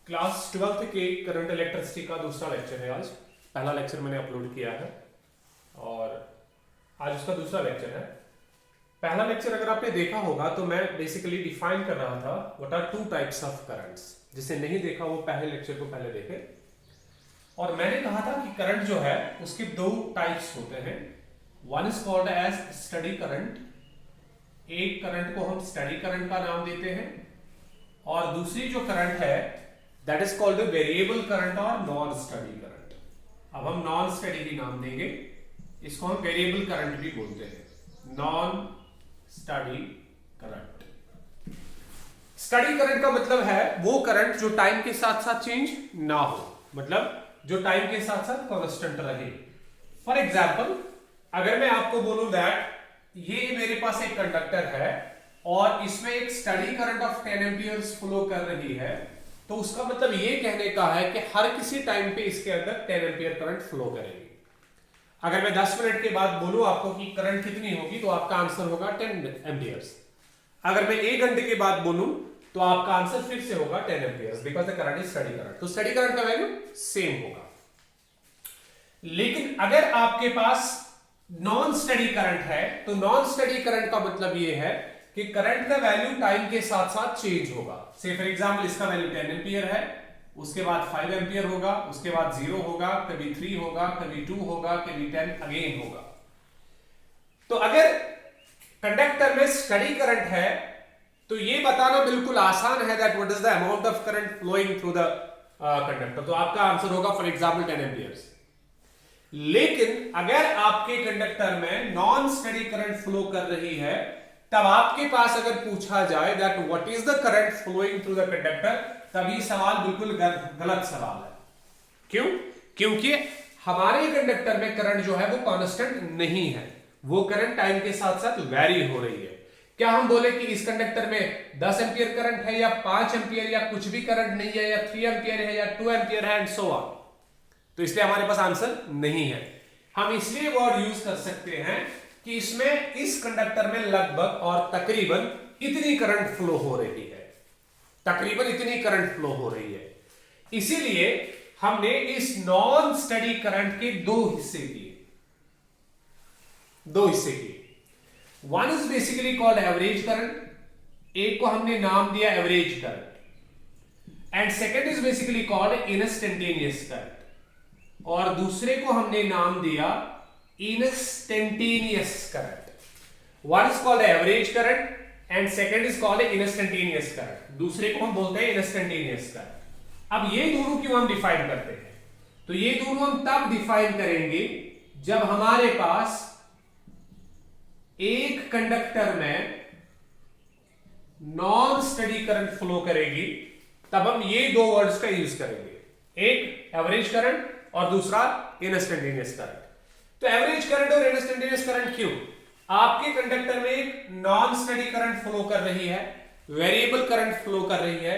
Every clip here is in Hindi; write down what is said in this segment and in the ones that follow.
क्लास 12th के करंट इलेक्ट्रिसिटी का दूसरा लेक्चर है आज। पहला लेक्चर मैंने अपलोड किया है और आज उसका दूसरा लेक्चर है। पहला लेक्चर अगर आपने देखा होगा तो मैं बेसिकली डिफाइन कर रहा था what are two types of currents. जिसे नहीं देखा वो पहले लेक्चर को पहले देखे। और मैंने कहा था कि करंट जो है उसके दो टाइप्स होते हैं। One is called as steady current. एक करंट को हम स्टडी करंट का नाम देते हैं और दूसरी जो करंट है that is called variable current और नॉन स्टडी करंट। अब हम नॉन स्टडी भी नाम देंगे, इसको हम वेरिएबल करंट भी बोलते हैं, non study current. Study current का मतलब है वो करंट जो टाइम के साथ साथ चेंज ना हो, मतलब जो टाइम के साथ साथ कांस्टेंट रहे। फॉर एग्जाम्पल अगर मैं आपको बोलूं दैट ये मेरे पास एक कंडक्टर है और इसमें एक study current of 10 amperes flow कर रही है, तो उसका मतलब ये कहने का है कि हर किसी टाइम पे इसके अंदर 10 एम्पियर करंट फ्लो करेगी। अगर मैं 10 मिनट के बाद बोलूं आपको कि करंट कितनी होगी तो आपका आंसर होगा 10 एम्पियर्स। अगर मैं 1 घंटे के बाद बोलूं तो आपका आंसर फिर से होगा 10 amperes because the current is study current. तो स्टडी करंट का वैल्यू सेम होगा। लेकिन अगर आपके पास नॉन स्टडी करंट है तो नॉन स्टडी करंट का मतलब ये है कि करंट का वैल्यू टाइम के साथ साथ चेंज होगा। से फॉर एग्जांपल इसका वैल्यू 10 एम्पियर है, उसके बाद 5 एम्पियर होगा, उसके बाद 0 होगा, कभी 3 होगा, कभी 2 होगा, कभी 10 अगेन होगा। तो अगर कंडक्टर में स्टडी करंट है तो ये बताना बिल्कुल आसान है that what is the amount of current flowing through the conductor. तो आपका आंसर होगा फॉर एग्जांपल 10 एम्पियर्स। लेकिन अगर आपके कंडक्टर में नॉन स्टडी करंट फ्लो कर रही है तब आपके पास अगर पूछा जाए that what is the current flowing through the conductor, तभी सवाल बिल्कुल गलत सवाल है। क्यों? क्योंकि हमारे कंडक्टर में करंट जो है वो कांस्टेंट नहीं है, वो करंट टाइम के साथ साथ वेरी हो रही है। क्या हम बोले कि इस कंडक्टर में 10 एम्पियर करंट है या 5 एम्पियर या कुछ भी करंट नहीं है या 3 एम्पियर है या 2 एम्पियर है एंड सो ऑन, तो इसलिए हमारे पास आंसर नहीं है। हम इसलिए वर्ड यूज कर सकते हैं कि इसमें इस कंडक्टर में लगभग और तकरीबन इतनी करंट फ्लो हो रही है, तकरीबन इतनी करंट फ्लो हो रही है। इसीलिए हमने इस नॉन स्टडी करंट के दो हिस्से किए। One is basically called average current, एक को हमने नाम दिया average current, and second is basically called instantaneous current, और दूसरे को हमने नाम दिया instantaneous current. One is called average current and second is called instantaneous current. दूसरे को हम बोलते हैं इंस्टेंटेनियस करंट। अब ये दोनों क्यों हम डिफाइन करते हैं? तो ये दोनों हम तब डिफाइन करेंगे जब हमारे पास एक कंडक्टर में नॉन स्टडी करंट फ्लो करेगी, तब हम ये दो वर्ड्स का यूज करेंगे, एक एवरेज करंट और दूसरा इंस्टेंटेनियस करंट। तो एवरेज करंट और इंस्टेंटेनियस करंट क्यों? आपके कंडक्टर में एक नॉन स्टडी करंट फ्लो कर रही है, वेरिएबल करंट फ्लो कर रही है,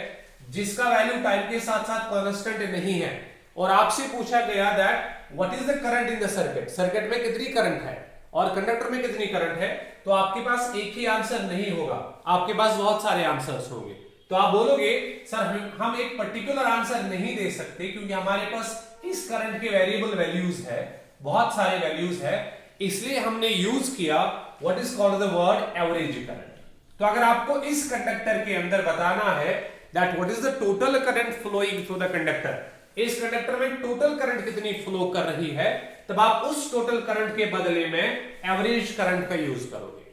जिसका वैल्यू टाइम के साथ साथ कांस्टेंट नहीं है, और आपसे पूछा गया that what is the current in the circuit, circuit में कितनी करंट है और कंडक्टर में कितनी करंट है, तो आपके पास एक ही आंसर नहीं होगा, आपके पास बहुत सारे आंसर्स होंगे। तो आप बोलोगे सर हम एक पर्टिकुलर आंसर नहीं दे सकते क्योंकि हमारे पास इस करंट के वेरिएबल वैल्यूज है, बहुत सारे वैल्यूज है, इसलिए हमने यूज किया what is called the word average current. तो अगर आपको इस कंडक्टर के अंदर बताना है that what is the total current flowing through the conductor, इस कंडक्टर में टोटल करंट कितनी फ्लो कर रही है, तब आप उस टोटल करंट के बदले में एवरेज करंट का यूज करोगे।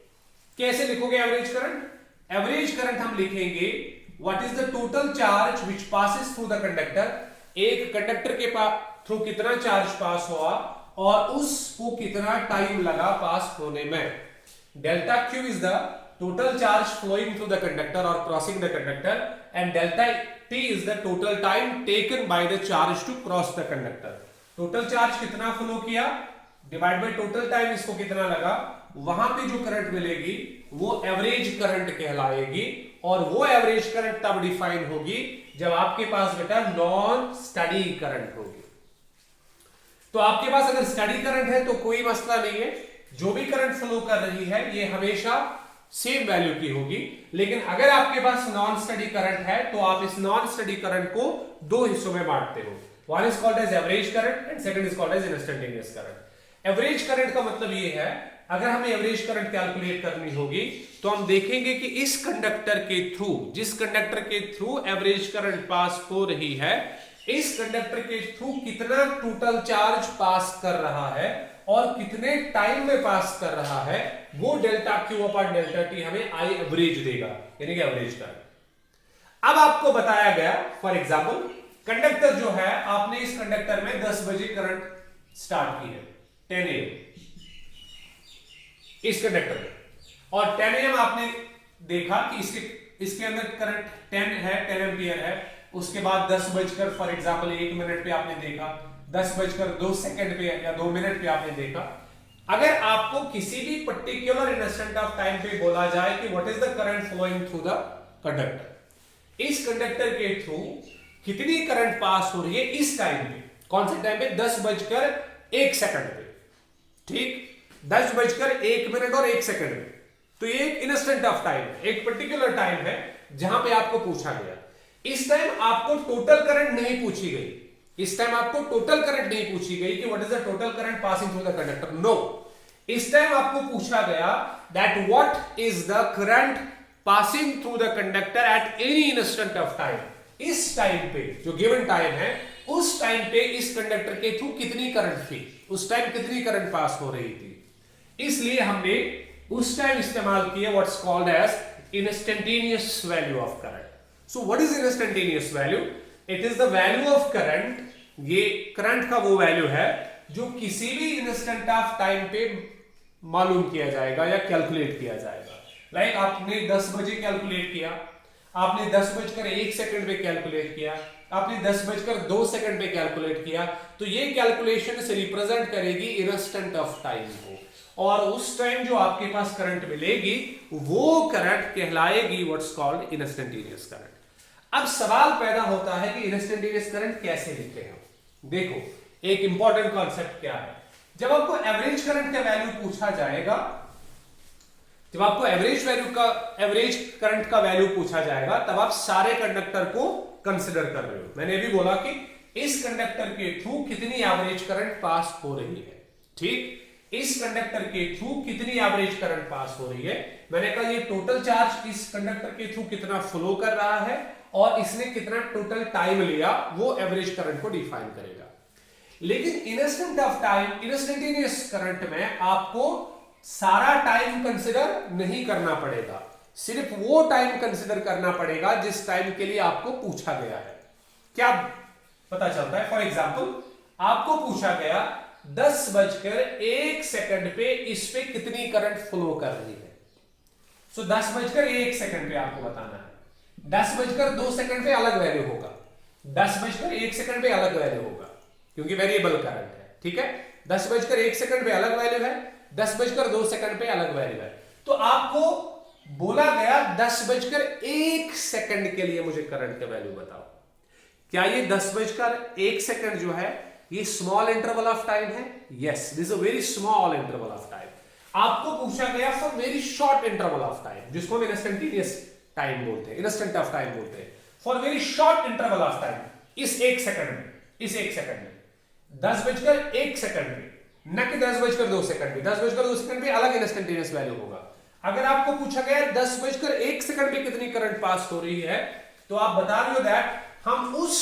कैसे लिखोगे एवरेज करंट? एवरेज करंट हम लिखेंगे what is the total charge which passes through the conductor, एक कंडक्टर के थ्रू कितना चार्ज पास हुआ और उसको कितना टाइम लगा पास होने में। Delta Q is the total charge flowing through the conductor और crossing the conductor, and delta T is the total time taken by the charge to cross the conductor. Total charge कितना फ्लो किया डिवाइड बाय टोटल टाइम, इसको कितना लगा, वहां पे जो करंट मिलेगी वो एवरेज करंट कहलाएगी, और वो एवरेज करंट तब डिफाइन होगी जब आपके पास बेटा नॉन स्टडी करंट होगी। तो आपके पास अगर स्टडी करंट है तो कोई मसला नहीं है, जो भी करंट फ्लो कर रही है ये हमेशा सेम वैल्यू की होगी। लेकिन अगर आपके पास नॉन स्टडी करंट है तो आप इस नॉन स्टडी करंट को दो हिस्सों में बांटते हो, one is called as average current and second is called as instantaneous current. Average current का मतलब ये है, अगर हमें एवरेज करंट कैलकुलेट करनी होगी तो हम देखेंगे कि इस कंडक्टर के थ्रू, जिस कंडक्टर के थ्रू एवरेज करंट पास हो रही है, इस कंडक्टर के थ्रू कितना टोटल चार्ज पास कर रहा है और कितने टाइम में पास कर रहा है, वो delta Q upon delta T हमें आई एवरेज देगा, यानी कि एवरेज करंट। अब आपको बताया गया, फॉर एग्जांपल कंडक्टर जो है, आपने इस कंडक्टर में 10 बजे करंट स्टार्ट की है, 10 AM इस कंडक्टर में, और 10 AM आपने देखा कि इसके अंदर करंट 10 है, 10 एम्पियर है। उसके बाद 10 बजकर फॉर एग्जांपल 1 मिनट पे आपने देखा, 10 बजकर 2 सेकंड पे या 2 मिनट पे आपने देखा। अगर आपको किसी भी पर्टिकुलर इंस्टेंट ऑफ टाइम पे बोला जाए कि what is the current flowing through the conductor, इस कंडक्टर के थ्रू कितनी करंट पास हो रही है इस टाइम पे, कौन से टाइम पे, 10 बजकर 1 सेकंड पे, ठीक, 10 बजकर 1 मिनट और 1 सेकंड में। तो ये एक इंस्टेंट ऑफ टाइम है, एक पर्टिकुलर टाइम है जहां पे आपको पूछा गया। इस टाइम आपको टोटल करंट नहीं पूछी गई, इस टाइम आपको टोटल करंट नहीं पूछी गई कि what is the total current passing through the conductor, no. इस टाइम आपको पूछा गया that what is the current passing through the conductor at any instant of time. इस टाइम पे, जो गिवन टाइम है, उस टाइम पे इस कंडक्टर के थ्रू कितनी करंट थी, उस टाइम कितनी करंट पास हो रही थी। इसलिए हमने उस टाइम इस्तेमाल किया what's called as instantaneous value of current. So what is instantaneous value? It is the value of current, ये करंट का वो वैल्यू है जो किसी भी इंस्टेंट ऑफ टाइम पे मालूम किया जाएगा या कैलकुलेट किया जाएगा। लाइक आपने 10 बजे कैलकुलेट किया, आपने 10 बजकर 1 सेकंड पे कैलकुलेट किया, आपने 10 बजकर 2 सेकंड पे कैलकुलेट किया, तो ये कैलकुलेशन से रिप्रेजेंट करेगी इंस्टेंट ऑफ टाइम को, और उस टाइम जो आपके पास करंट मिलेगी वो करंट कहलाएगी व्हाट्स कॉल्ड इंस्टेंटेनियस करंट। अब सवाल पैदा होता है कि इंस्टेंटेनियस करंट कैसे लिखते हैं। देखो, एक इंपॉर्टेंट कॉन्सेप्ट क्या है, जब आपको एवरेज करंट का वैल्यू पूछा जाएगा, जब आपको एवरेज करंट का वैल्यू पूछा जाएगा, तब आप सारे कंडक्टर को कंसिडर कर रहे हो। मैंने भी बोला कि इस कंडक्टर के थ्रू कितनी एवरेज करंट पास हो रही है, ठीक, इस कंडक्टर के थ्रू कितनी एवरेज करंट पास हो रही है। मैंने कहा ये टोटल चार्ज इस कंडक्टर के थ्रू कितना फ्लो कर रहा है और इसने कितना टोटल टाइम लिया, वो एवरेज करंट को डिफाइन करेगा। लेकिन instant of time, instantaneous current में आपको सारा टाइम कंसिडर नहीं करना पड़ेगा, सिर्फ वो टाइम कंसिडर करना पड़ेगा जिस टाइम के लिए आपको पूछा गया है। क्या पता चलता है? फॉर एग्जाम्पल आपको पूछा गया 10 बजकर 1 सेकंड पे इस पे कितनी करंट फ्लो कर रही है। सो 10 बजकर 1 सेकंड पे आपको बताना है, 10 बजकर 2 सेकंड पे अलग वैल्यू होगा, 10 बजकर 1 सेकंड पे अलग वैल्यू होगा, क्योंकि वेरिएबल करंट है, ठीक है। 10 बजकर 1 सेकंड पे अलग वैल्यू है, 10 बजकर 2 सेकंड पे अलग वैल्यू है। तो आपको बोला गया 10 बजकर 1 सेकंड के लिए मुझे करंट का वैल्यू बताओ। क्या ये 10 बजकर 1 सेकंड जो है ये स्मॉल इंटरवल ऑफ टाइम है? Yes, this is a very small interval of time. आपको पूछा गया for very short interval of time, जिसको हम इंस्टेंटेनियस टाइम बोलते हैं, इंस्टेंट ऑफ टाइम बोलते हैं, for very short interval of time, इस 1 सेकंड में, इस 1 सेकंड में, 10 बजकर 1 सेकंड में, न कि 10 बजकर 2 सेकंड में। 10 बजकर 2 सेकंड पे अलग इंस्टेंटेनियस वैल्यू होगा। अगर आपको पूछा गया 10 बजकर 1 सेकंड पे कितनी करंट पास हो रही है, तो आप बता रहे हो दैट हम उस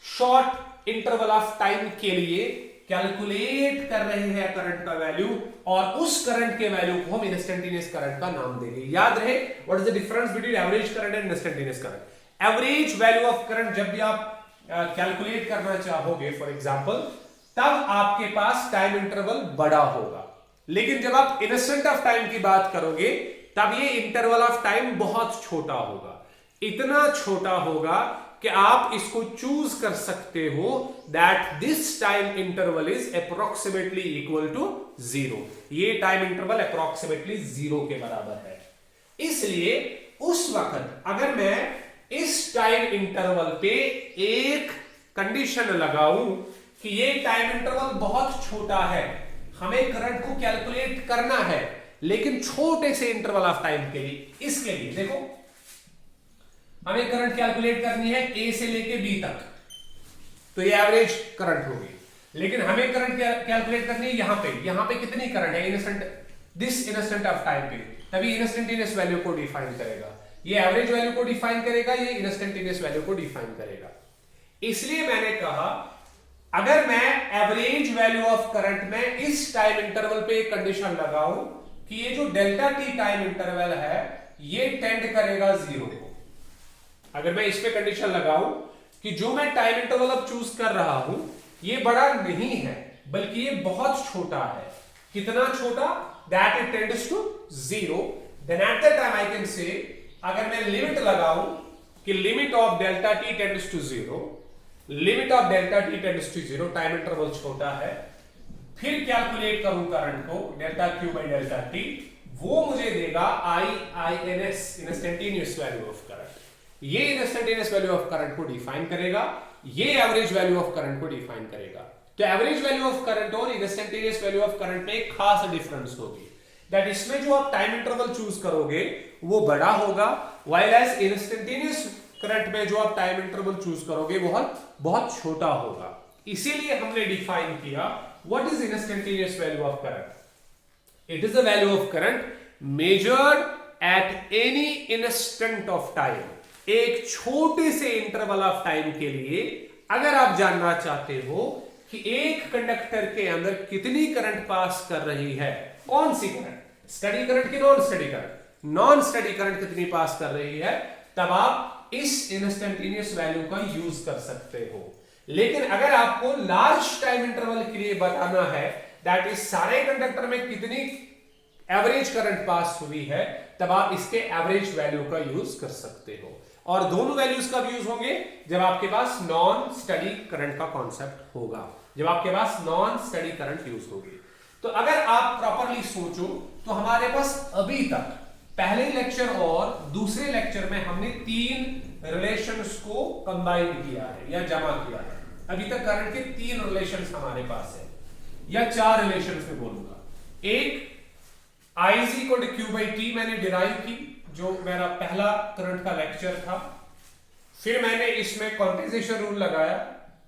शॉर्ट इंटरवल ऑफ टाइम के लिए कैलकुलेट कर रहे हैं करंट का वैल्यू, और उस करंट के वैल्यू को हम इंस्टेंटेनियस करंट का नाम देंगे। याद रहे, what is the difference between average current and instantaneous current. Average value of current जब भी आप कैलकुलेट करना चाहोगे फॉर एग्जांपल, तब आपके पास टाइम इंटरवल बड़ा होगा, लेकिन जब आप इंस्टेंट ऑफ टाइम की बात करोगे तब ये इंटरवल ऑफ टाइम बहुत छोटा होगा, इतना छोटा होगा कि आप इसको चूज कर सकते हो that this time interval is approximately equal to 0। ये टाइम इंटरवल अप्रोक्सीमेटली 0 के बराबर है। इसलिए उस वक्त अगर मैं इस टाइम इंटरवल पे एक कंडीशन लगाऊं कि ये टाइम इंटरवल बहुत छोटा है, हमें करंट को कैलकुलेट करना है, लेकिन छोटे से इंटरवल ऑफ टाइम के लिए। इसके लिए देखो हमें करंट कैलकुलेट करनी है ए से लेके बी तक, तो ये एवरेज करंट होगी। लेकिन हमें करंट कैलकुलेट करनी है यहां पे कितनी करंट है instant, this instant of time पे, तभी इंस्टेंटेनियस वैल्यू को डिफाइन करेगा। ये एवरेज वैल्यू को डिफाइन करेगा, ये इंस्टेंटेनियस वैल्यू को डिफाइन करेगा। इसलिए मैंने कहा अगर मैं एवरेज वैल्यू ऑफ करंट में इस टाइम इंटरवल पे एक कंडीशन लगाऊं कि ये जो डेल्टा टी टाइम इंटरवल है ये टेंड करेगा 0 को, अगर मैं इस पे कंडीशन लगाऊं कि जो मैं टाइम इंटरवल अब चूज कर रहा हूं ये बड़ा नहीं है बल्कि ये बहुत छोटा है, कितना छोटा, that it tends to 0, then at that time I can say, अगर मैं लिमिट लगाऊं कि limit of delta T tends to 0, limit of delta T tends to 0, time interval छोटा है, फिर कैलकुलेट करूं करंट को delta Q by delta T, वो मुझे देगा IINS, instantaneous value of current. ये इंस्टेंटेनियस वैल्यू ऑफ करंट को डिफाइन करेगा, ये एवरेज वैल्यू ऑफ करंट को डिफाइन करेगा। तो एवरेज वैल्यू ऑफ करंट और इंस्टेंटेनियस वैल्यू ऑफ करंट में एक खास डिफरेंस होगी, दैट इसमें जो आप टाइम इंटरवल चूज करोगे वो बड़ा होगा, व्हाइल एज इंस्टेंटेनियस करंट में जो आप टाइम इंटरवल चूज करोगे वो बहुत छोटा होगा। इसीलिए हमने डिफाइन किया what is instantaneous value of current. It is the value of current measured eight any instant of time. एक छोटे से इंटरवल ऑफ टाइम के लिए अगर आप जानना चाहते हो कि एक कंडक्टर के अंदर कितनी करंट पास कर रही है, कौन सी करंट, स्टडी करंट की non study current, non study current कितनी पास कर रही है, तब आप इस इंस्टेंटेनियस वैल्यू का यूज कर सकते हो। लेकिन अगर आपको लार्ज टाइम इंटरवल के लिए बताना है दैट इज सारे कंडक्टर में कितनी एवरेज करंट पास हुई है, तब आप इसके एवरेज वैल्यू का यूज कर सकते हो। और दोनों वैल्यूज कब यूज होंगे, जब आपके पास नॉन स्टडी करंट का कॉन्सेप्ट होगा, जब आपके पास नॉन स्टडी करंट यूज होगी। तो अगर आप प्रॉपरली सोचो तो हमारे पास अभी तक पहले लेक्चर और दूसरे लेक्चर में हमने 3 रिलेशंस को कंबाइन किया है या जमा किया है। अभी तक करंट के 3 रिलेशंस हमारे पास है, या 4 रिलेशंस में बोलूंगा। एक I is equal to Q by T मैंने डिराइव की, जो मेरा पहला करंट का लेक्चर था। फिर मैंने इसमें क्वांटाइजेशन रूल लगाया,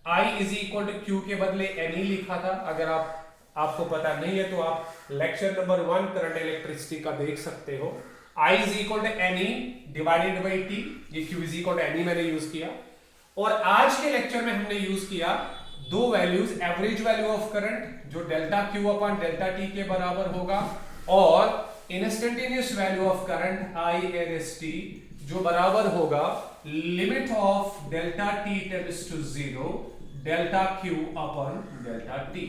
I is equal to Q के बदले NE लिखा था। अगर आपको पता नहीं है तो आप लेक्चर नंबर 1 करंट इलेक्ट्रिसिटी का देख सकते हो। I is equal to NE divided by T, ये Q is equal to NE मैंने यूज किया। और आज के लेक्चर में हमने यूज किया 2 values, average value of current जो delta Q upon delta T के बराबर होगा, और instantaneous value of current INST जो बराबर होगा limit of delta T tends to 0 delta Q upon delta T।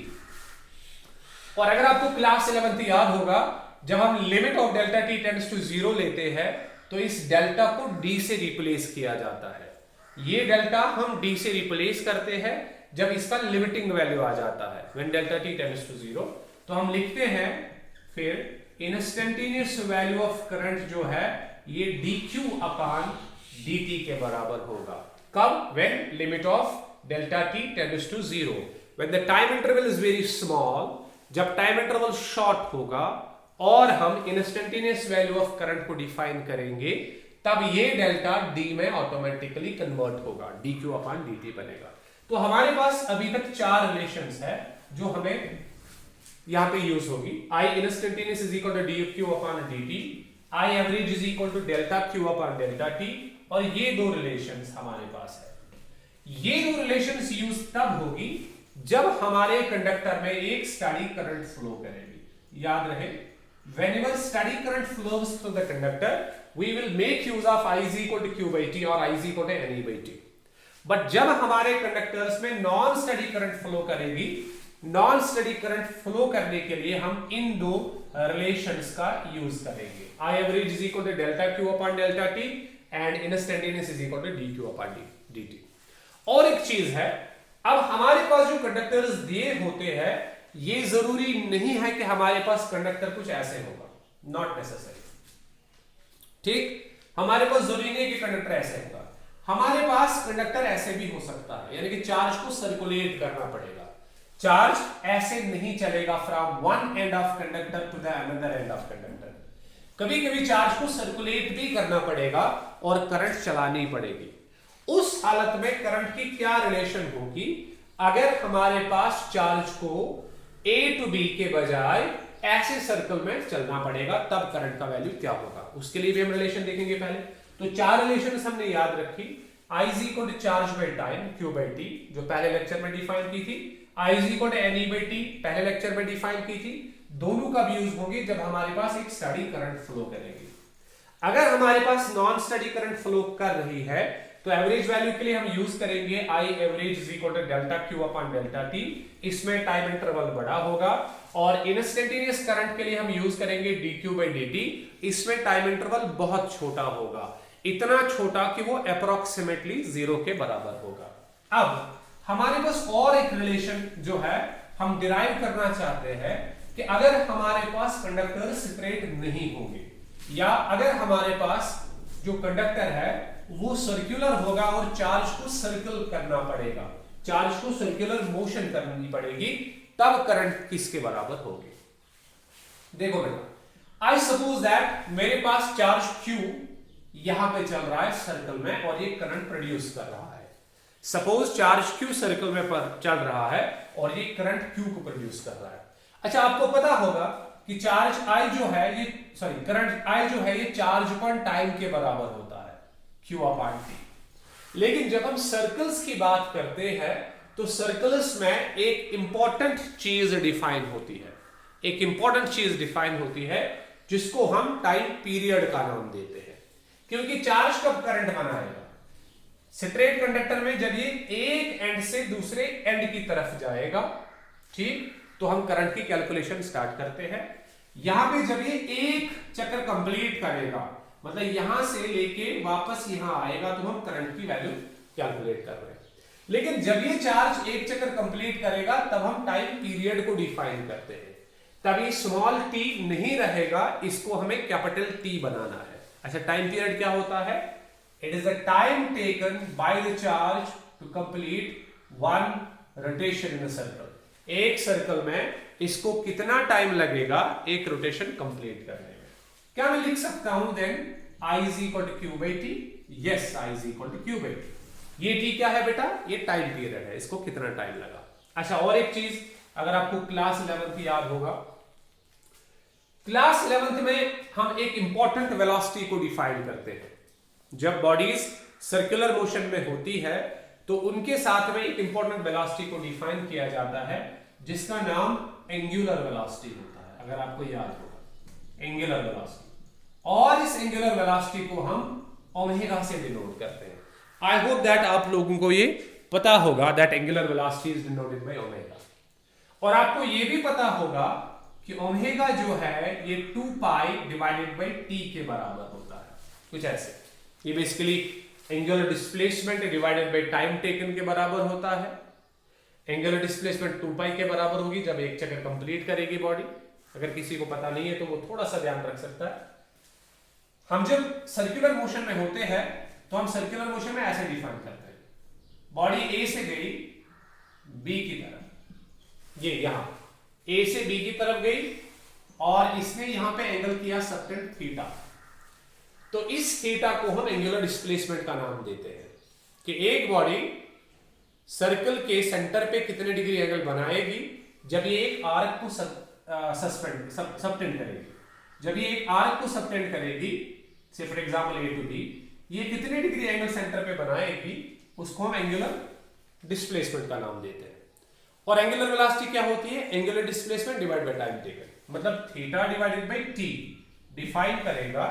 और अगर आपको क्लास 11th याद होगा, जब हम limit of delta T tends to 0 लेते हैं तो इस डेल्टा को D से रिप्लेस किया जाता है। ये डेल्टा हम D से रिप्लेस करते हैं जब इसका लिमिटिंग वैल्यू आ जाता है, when delta T tends to 0, तो हम लिखते हैं फिर इंस्टेंटेनियस वैल्यू ऑफ करंट जो है ये dq अपॉन dt के बराबर होगा। कब, when limit of delta T tends to 0, when the time interval is very small, जब टाइम इंटरवल शॉर्ट होगा और हम इंस्टेंटेनियस वैल्यू ऑफ करंट को डिफाइन करेंगे, तब ये डेल्टा D में ऑटोमेटिकली कन्वर्ट होगा, dq अपॉन dt बनेगा। तो हमारे पास अभी तक 4 रिलेशंस है जो हमें यहां पे यूज होगी। I instantaneous is equal to dq upon dt, I average is equal to delta Q upon delta T, और ये 2 रिलेशंस हमारे पास है। ये 2 रिलेशंस यूज तब होगी जब हमारे कंडक्टर में एक स्टेडी करंट फ्लो करेगी। याद रहे, whenever steady current flows through the conductor, we will make use of I is equal to Q by T और I is equal to NE by T। But जब हमारे कंडक्टर्स में नॉन स्टेडी करंट फ्लो करेगी, नॉन स्टेडी करंट फ्लो करने के लिए हम इन 2 रिलेशंस का यूज करेंगे। I average is equal to delta Q upon delta T and instantaneous is equal to dq upon dt। और एक चीज है, अब हमारे पास जो कंडक्टर्स दिए होते हैं, ये जरूरी नहीं है कि हमारे पास कंडक्टर कुछ ऐसे होगा, नॉट नेसेसरी। ठीक, हमारे पास जरूरी नहीं है कि कंडक्टर ऐसे होगा, हमारे पास कंडक्टर ऐसे भी हो सकता है, यानी कि चार्ज को सर्कुलेट करना पड़ेगा। चार्ज ऐसे नहीं चलेगा from one end of conductor to the another end of conductor. कभी कभी चार्ज को सर्कुलेट भी करना पड़ेगा और करंट चलानी पड़ेगी। उस हालत में करंट की क्या रिलेशन होगी? अगर हमारे पास चार्ज को A टू B के बजाय ऐसे सर्कल में चलना पड़ेगा, तब करंट का वैल्यू क्या होगा, उसके लिए भी हम रिलेशन देखेंगे पहले। तो चार रिलेशन हमने याद रखी। I is equal to charge by time Q by T, जो पहले लेक्चर में डिफाइन की थी। I is equal to NE by T, पहले लेक्चर में डिफाइन की थी। दोनों का भी यूज होगी जब हमारे पास एक स्टडी करंट फ्लो करेगी। अगर हमारे पास नॉन स्टडी करंट फ्लो कर रही है तो एवरेज वैल्यू के लिए हम यूज करेंगे I average is equal to delta Q upon delta T। इसमें टाइम इंटरवल बड़ा होगा। और इंस्टेंटेनियस करंट के लिए हम यूज करेंगे dQ बाई dt। इसमें टाइम इंटरवल बहुत छोटा होगा, इतना छोटा कि वो अप्रोक्सीमेटली 0 के बराबर होगा। अब हमारे पास और एक रिलेशन जो है हम डिराइव करना चाहते हैं कि अगर हमारे पास कंडक्टर स्ट्रेट नहीं होंगे, या अगर हमारे पास जो कंडक्टर है वो सर्कुलर होगा और चार्ज को सर्कल करना पड़ेगा, चार्ज को सर्कुलर मोशन करनी पड़ेगी, तब करंट किसके बराबर होगी? देखो बेटा, आई सपोज दैट मेरे पास चार्ज Q यहां पे चल रहा है सर्कल में और ये करंट प्रोड्यूस कर रहा है। सपोज चार्ज Q सर्कल में चल रहा है और ये करंट Q को प्रोड्यूस कर रहा है। अच्छा, आपको पता होगा कि चार्ज I जो है ये करंट I जो है ये चार्ज अपॉन टाइम के बराबर होता है Q अपॉन T। लेकिन जब हम सर्कल्स की बात करते हैं तो सर्कल्स में एक इंपॉर्टेंट चीज डिफाइन होती है, एक इंपॉर्टेंट चीज डिफाइन होती है जिसको हम टाइम पीरियड का नाम देते हैं। क्योंकि चार्ज कब करंट बनाएगा? स्ट्रेट कंडक्टर में जब ये एक एंड से दूसरे एंड की तरफ जाएगा, ठीक, तो हम करंट की कैलकुलेशन स्टार्ट करते हैं। यहां पे जब ये एक चक्कर कंप्लीट करेगा, मतलब यहां से लेके वापस यहां आएगा, तो हम करंट की वैल्यू कैलकुलेट कर रहे हैं। लेकिन जब ये चार्ज एक चक्कर कंप्लीट करेगा तब हम टाइम पीरियड को डिफाइन करते हैं। तब ये स्मॉल t नहीं रहेगा, इसको हमें कैपिटल T बनाना है। अच्छा, टाइम पीरियड क्या होता है? It is the time taken by the charge to complete one rotation in a circle. एक सर्कल में इसको कितना टाइम लगेगा एक रोटेशन कंप्लीट करने में? क्या मैं लिख सकता हूं then I is equal to Q by T? Yes, I is equal to Q by T। ये T क्या है बेटा? ये टाइम पीरियड है, इसको कितना टाइम लगा। अच्छा, और एक चीज अगर आपको क्लास 11th याद होगा, क्लास 11th में हम एक इंपॉर्टेंट वेलोसिटी को डिफाइन करते हैं। जब बॉडीज सर्कुलर मोशन में होती है तो उनके साथ में एक इंपॉर्टेंट वेलोसिटी को डिफाइन किया जाता है जिसका नाम एंगुलर वेलोसिटी होता है। अगर आपको याद होगा, एंगुलर वेलोसिटी। और इस एंगुलर वेलोसिटी को हम ओमेगा से डिनोट करते हैं। आई होप दैट आप लोगों को ये पता होगा that angular velocity is denoted by omega. और आपको ये भी पता होगा कि ओमेगा जो है ये 2 पाई डिवाइडेड बाय t के बराबर होता है, कुछ ऐसे। ये basically angular displacement divided by time taken के बराबर होता है। एंगुलर डिस्प्लेसमेंट 2 पाई के बराबर होगी जब एक चक्कर कंप्लीट करेगी बॉडी। अगर किसी को पता नहीं है तो वो थोड़ा सा ध्यान रख सकता है। हम जब सर्कुलर मोशन में होते हैं तो हम सर्कुलर मोशन में ऐसे डिफाइन करते हैं, बॉडी A से गई B की तरफ, ये यहां A से B की तरफ गई और इसने यहां पे एंगल किया सबटेंड थीटा। तो इस थीटा को हम एंगुलर डिस्प्लेसमेंट का नाम देते हैं कि एक बॉडी सर्कल के सेंटर पे कितने डिग्री एंगल बनाएगी जब ये एक आर्क को सबटेंड करेगी। जब ये एक आर्क को सबटेंड करेगी, say for example A to B, ये कितने डिग्री एंगल सेंटर पे बनाएगी उसको हम एंगुलर डिस्प्लेसमेंट का नाम देते हैं। और एंगुलर वेलोसिटी क्या होती है? Angular displacement divide by time taken, मतलब theta divided by t define करेगा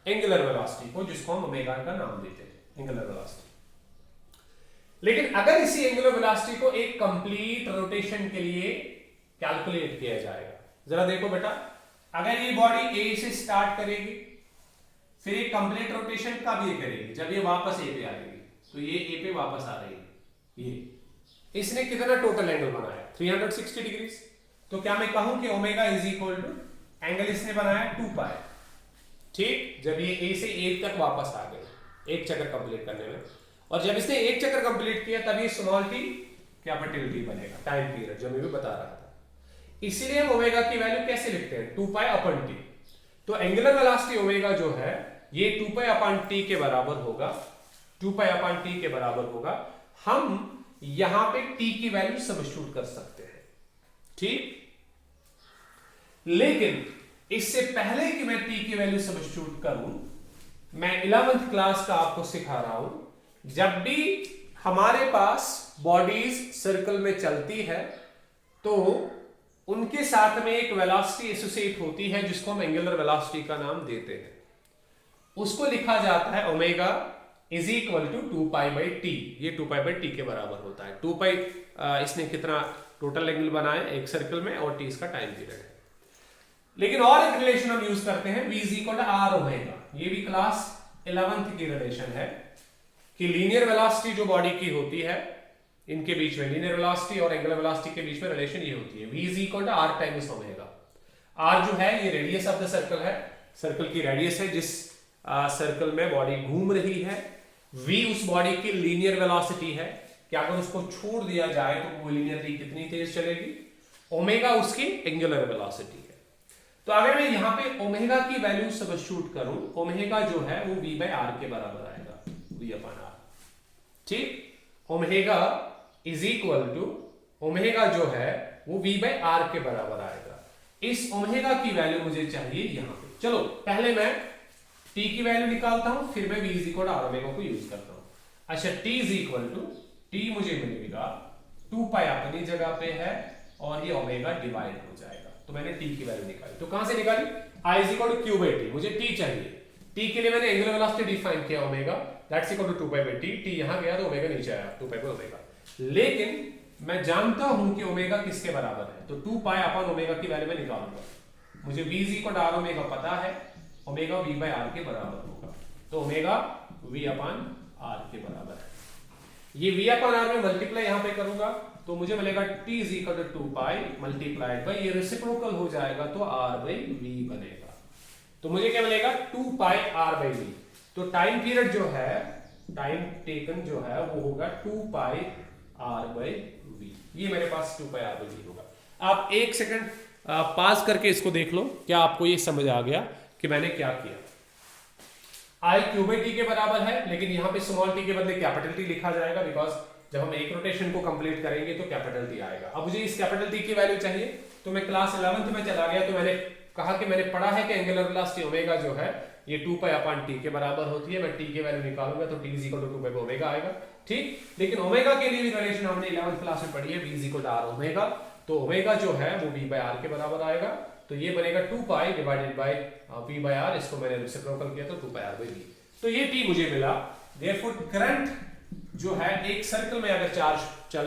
एंगुलर वेलोसिटी को, जिसको हम ओमेगा का नाम देते हैं, एंगुलर वेलोसिटी। लेकिन अगर इसी एंगुलर वेलोसिटी को एक कंप्लीट रोटेशन के लिए कैलकुलेट किया जाएगा, जरा देखो बेटा, अगर ये बॉडी A से स्टार्ट करेगी, फिर एक कंप्लीट रोटेशन कब ये करेगी? जब ये वापस A पे आएगी, तो ये A पे वापस आ रही है। ये इसने कितना टोटल एंगल बनाया? 360 डिग्री। तो क्या मैं कहूं कि omega is equal to angle इसने बनाया 2 पाई, ठीक, जब ये A से A तक वापस आ गए एक चक्कर कंप्लीट करने में। और जब इसने एक चक्कर कंप्लीट किया तब ये स्मॉल t कैपिटल T बनेगा, टाइम पीरियड जो मैं भी बता रहा था। इसीलिए हम ओमेगा की वैल्यू कैसे लिखते हैं? 2 पाई अपॉन t। तो एंगुलर वेलोसिटी ओमेगा जो है ये 2 पाई टी के बराबर होगा, 2 पाई टी के बराबर होगा। हम यहां पे टी की वैल्यू सब्स्टिट्यूट कर सकते हैं, ठीक। लेकिन इससे पहले कि मैं टी की वैल्यू सब्स्टिट्यूट करूं, मैं 11th क्लास का आपको सिखा रहा हूं, जब भी हमारे पास बॉडीज सर्कल में चलती है तो उनके साथ में एक वेलोसिटी एसोसिएट होती है जिसको हम एंगुलर वेलोसिटी का नाम देते हैं। उसको लिखा जाता है omega is equal to 2 pi by T. ये 2 पाई बाई टी के बराबर होता है। 2 पाई इसने कितना टोटल एंगल बनाया एक सर्कल में, और टी इसका टाइम पीरियड है। लेकिन और एक रिलेशन हम यूज करते हैं, v is equal to R omega. ये भी क्लास 11th की रिलेशन है कि लीनियर वेलोसिटी जो बॉडी की होती है, इनके बीच में लीनियर वेलोसिटी और एंगुलर वेलोसिटी के बीच में रिलेशन ये होती है, v is equal to R times omega. r जो है ये रेडियस ऑफ द सर्कल है, सर्कल की रेडियस है जिस सर्कल में बॉडी घूम रही है। v उस बॉडी की लीनियर वेलोसिटी है कि अगर उसको छोड़ दिया जाए तो वो लीनियरली कितनी तेज चलेगी। ओमेगा उसकी एंगुलर वेलोसिटी है। तो अगर मैं यहां पे ओमेगा की वैल्यू सब्स्टिट्यूट करूं, ओमेगा जो है वो v बाय r के बराबर आएगा, v अपॉन r, ठीक। Omega is equal to, omega जो है वो v बाय r के बराबर आएगा। इस ओमेगा की वैल्यू मुझे चाहिए यहां पे। चलो पहले मैं t की वैल्यू निकालता हूं, फिर मैं v is equal to r omega को यूज करता हूं। अच्छा, t is equal to, t मुझे मिलेगा 2 पाई अपनी जगह पे है और ये ओमेगा डिवाइड हो जाएगा। तो मैंने t की वैल्यू निकाली। तो कहां से निकाली? I is equal to q by t। मुझे t चाहिए। t के लिए मैंने एंगुलर वेलोसिटी डिफाइन किया omega, that's equal to 2 pi by t। t यहां गया तो ओमेगा नीचे आया, 2 पाई बाई ओमेगा। लेकिन मैं जानता हूं कि ओमेगा किसके बराबर है, तो 2 पाई अपॉन ओमेगा की वैल्यू मैं निकालूंगा। मुझे v is equal to r omega पता है, ओमेगा v बाय r के बराबर होगा। तो ओमेगा v अपॉन r के बराबर है। ये v अपॉन r में मल्टीप्लाई यहां पे करूंगा तो मुझे मिलेगा t is equal to 2 pi multiplied by, ये रेसिप्रोकल हो जाएगा तो r बाई v बनेगा। तो मुझे क्या मिलेगा? 2 पाई r बाई v। तो टाइम पीरियड जो है, टाइम टेकन जो है वो होगा 2 पाई r बाई v। ये मेरे पास 2 पाई r बाई v होगा। आप एक सेकंड पास करके इसको देख लो, क्या आपको ये समझ आ गया कि मैंने क्या किया। I क्यू बाई टी के बराबर है, लेकिन यहाँ पे स्मॉल t के बदले कैपिटल T लिखा जाएगा, बिकॉज जब हम एक रोटेशन को कंप्लीट करेंगे तो कैपिटल T आएगा। अब मुझे इस कैपिटल T की वैल्यू चाहिए, तो मैं क्लास 11th में चला गया, तो मैंने कहा कि मैंने पढ़ा है कि एंगुलर वेलोसिटी ओमेगा जो है ये 2 पाई अपॉन t के बराबर होती है। मैं t की वैल्यू निकालूंगा तो t is equal to 2 pi omega आएगा, ठीक। लेकिन ओमेगा के लिए भी रिलेशन हमने 11th क्लास में पढ़ी है, v is equal to r omega. तो ओमेगा जो है वो v बाय r के बराबर आएगा। तो ये बनेगा 2 pi divided by v by r। इसको मैंने रेसिप्रोकल किया तो 2 पाई r बाय v। तो ये t मुझे मिला। देयरफॉर करंट जो है एक सर्कल में अगर चार्ज चले